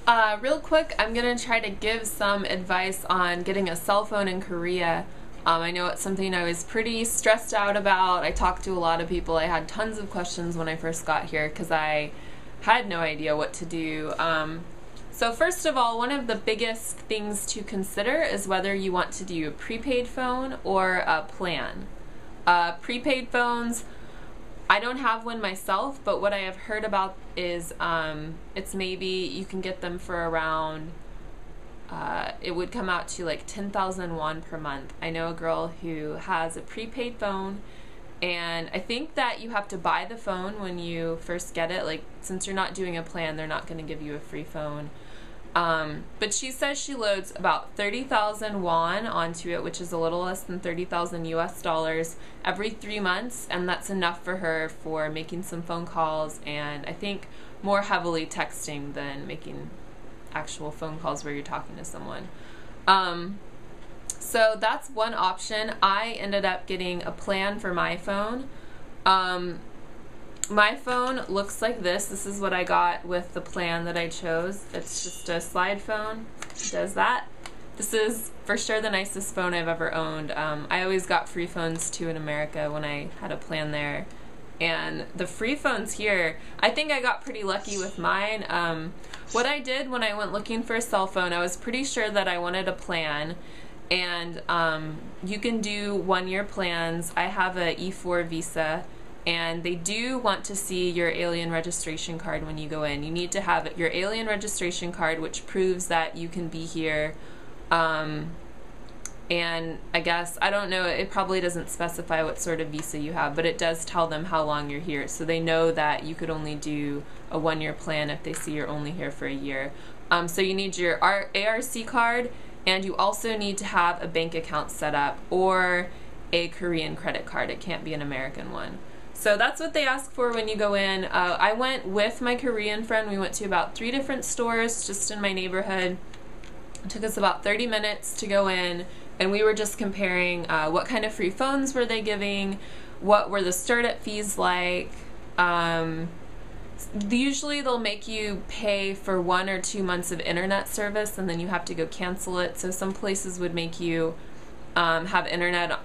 Real quick, I'm gonna try to give some advice on getting a cell phone in Korea. I know it's something I was pretty stressed out about. I talked to a lot of people. I had tons of questions when I first got here because I had no idea what to do. So first of all, one of the biggest things to consider is whether you want to do a prepaid phone or a plan. Prepaid phones, I don't have one myself, but what I have heard about is it's maybe you can get them for around, it would come out to like 10,000 won per month. I know a girl who has a prepaid phone, and I think that you have to buy the phone when you first get it. Like, since you're not doing a plan, they're not going to give you a free phone. But she says she loads about 30,000 won onto it, which is a little less than 30,000 US dollars every 3 months, and that's enough for her for making some phone calls and I think more heavily texting than making actual phone calls where you're talking to someone. So that's one option. I ended up getting a plan for my phone. My phone looks like this. This is what I got with the plan that I chose. It's just a slide phone. It does that. This is for sure the nicest phone I've ever owned. I always got free phones too in America when I had a plan there. And the free phones here, I think I got pretty lucky with mine. What I did when I went looking for a cell phone, I was pretty sure that I wanted a plan. And you can do 1-year plans. I have a E4 visa. And they do want to see your alien registration card when you go in. You need to have your alien registration card, which proves that you can be here. And I guess, I don't know, it probably doesn't specify what sort of visa you have, but it does tell them how long you're here. So they know that you could only do a 1-year plan if they see you're only here for a year. So you need your ARC card, and you also need to have a bank account set up or a Korean credit card. It can't be an American one. So that's what they ask for when you go in. I went with my Korean friend. We went to about 3 different stores just in my neighborhood. It took us about 30 minutes to go in, and we were just comparing what kind of free phones were they giving, what were the startup fees like. Usually they'll make you pay for 1 or 2 months of internet service, and then you have to go cancel it. So some places would make you have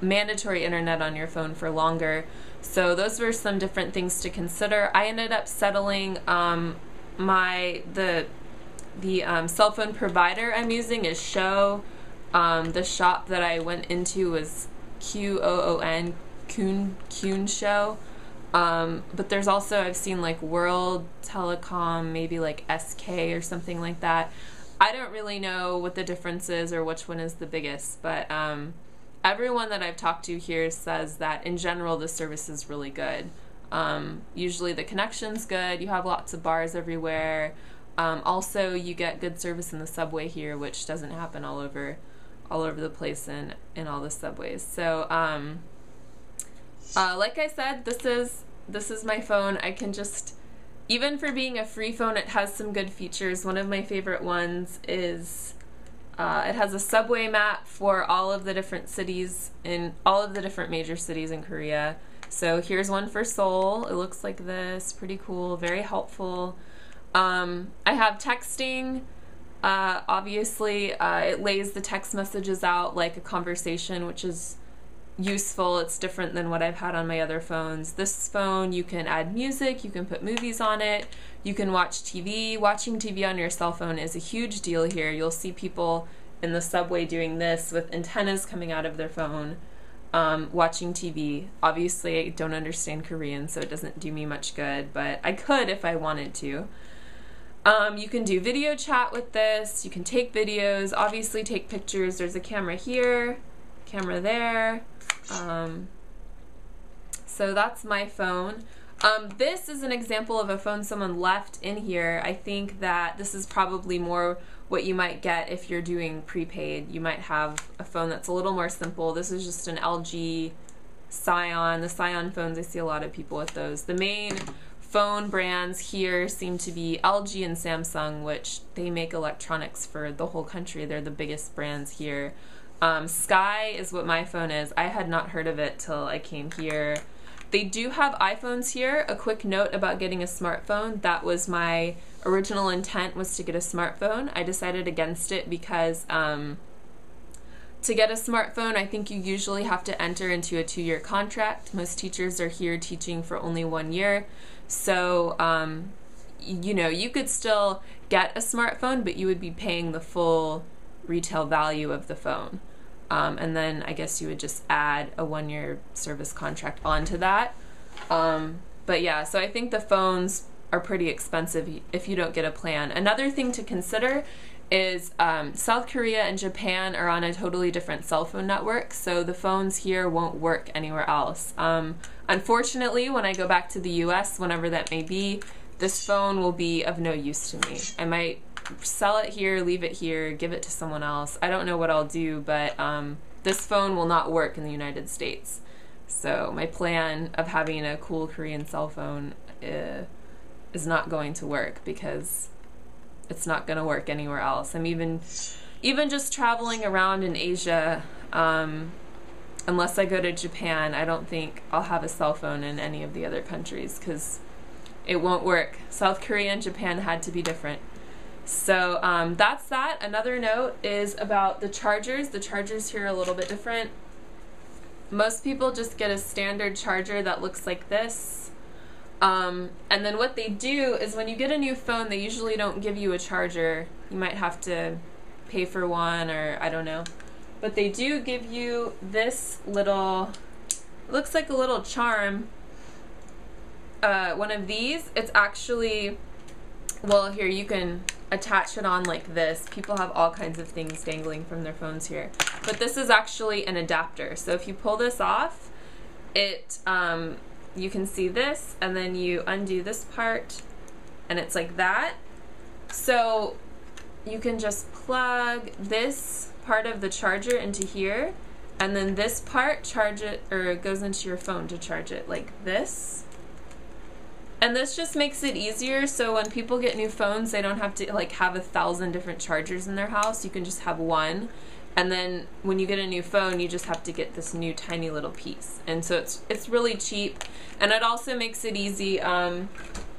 mandatory internet on your phone for longer. So those were some different things to consider. I ended up settling the cell phone provider I'm using is Show. The shop that I went into was QOON, Kuhn Show. But there's also, I've seen like World Telecom, maybe like SK or something like that. I don't really know what the difference is or which one is the biggest, but everyone that I've talked to here says that in general the service is really good. Usually the connection's good, you have lots of bars everywhere. Also you get good service in the subway here, which doesn't happen all over the place in all the subways. So like I said, this is my phone. I can just, even for being a free phone, it has some good features. One of my favorite ones is it has a subway map for all of the different cities in all of the different major cities in Korea. So here's one for Seoul. It looks like this. Pretty cool. Very helpful. I have texting. Obviously, it lays the text messages out like a conversation, which is useful. It's different than what I've had on my other phones. This phone, you can add music, you can put movies on it, you can watch TV. Watching TV on your cell phone is a huge deal here. You'll see people in the subway doing this with antennas coming out of their phone, watching TV. Obviously, I don't understand Korean, so it doesn't do me much good, but I could if I wanted to. You can do video chat with this, you can take videos, obviously take pictures. There's a camera here, camera there. So that's my phone. This is an example of a phone someone left in here. I think that this is probably more what you might get if you're doing prepaid. You might have a phone that's a little more simple. This is just an LG Scion. The Scion phones, I see a lot of people with those. The main phone brands here seem to be LG and Samsung, which they make electronics for the whole country. They're the biggest brands here. Sky is what my phone is. I had not heard of it till I came here. They do have iPhones here. A quick note about getting a smartphone. That was my original intent, was to get a smartphone. I decided against it because to get a smartphone, I think you usually have to enter into a 2-year contract. Most teachers are here teaching for only 1 year. So, you know, you could still get a smartphone, but you would be paying the full retail value of the phone. And then I guess you would just add a 1-year service contract onto that. But yeah, so I think the phones are pretty expensive if you don't get a plan. Another thing to consider is South Korea and Japan are on a totally different cell phone network, so the phones here won't work anywhere else. Unfortunately, when I go back to the US, whenever that may be, this phone will be of no use to me. I might sell it here, leave it here, give it to someone else. I don't know what I'll do, but this phone will not work in the United States. So my plan of having a cool Korean cell phone is not going to work because it's not going to work anywhere else. I'm even just traveling around in Asia, unless I go to Japan, I don't think I'll have a cell phone in any of the other countries because it won't work. South Korea and Japan had to be different. So that's that. Another note is about the chargers. The chargers here are a little bit different. Most people just get a standard charger that looks like this. And then what they do is when you get a new phone, they usually don't give you a charger. You might have to pay for one, or I don't know. But they do give you this little, it looks like a little charm. One of these, it's actually, well, here you can attach it on like this. People have all kinds of things dangling from their phones here. But this is actually an adapter. So if you pull this off, it, you can see this, and then you undo this part, and it's like that. So you can just plug this part of the charger into here, and then this part charge it, or it goes into your phone to charge it like this. And this just makes it easier, so when people get new phones, they don't have to like have 1,000 different chargers in their house. You can just have one. And then when you get a new phone, you just have to get this new tiny little piece. And so it's really cheap. And it also makes it easy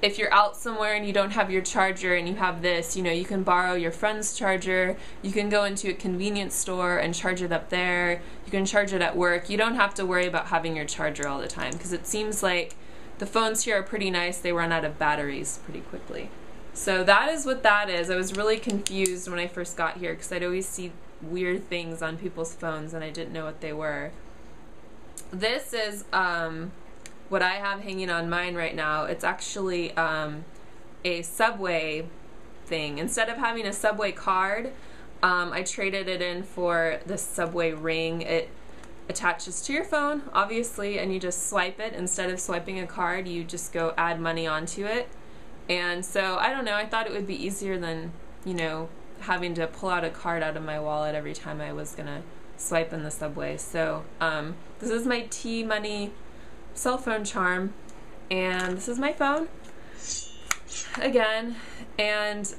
if you're out somewhere and you don't have your charger and you have this, you know, you can borrow your friend's charger. You can go into a convenience store and charge it up there. You can charge it at work. You don't have to worry about having your charger all the time because it seems like the phones here are pretty nice. They run out of batteries pretty quickly. So that is what that is. I was really confused when I first got here because I'd always see weird things on people's phones and I didn't know what they were. This is what I have hanging on mine right now. It's actually a Subway thing. Instead of having a Subway card, I traded it in for the Subway ring. It attaches to your phone, obviously, and you just swipe it. Instead of swiping a card, you just go add money onto it. And so, I don't know, I thought it would be easier than, you know, having to pull out a card out of my wallet every time I was gonna swipe in the Subway. So this is my T-Money cell phone charm, and this is my phone again. And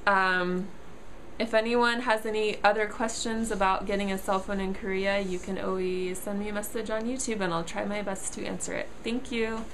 if anyone has any other questions about getting a cell phone in Korea, you can always send me a message on YouTube and I'll try my best to answer it. Thank you.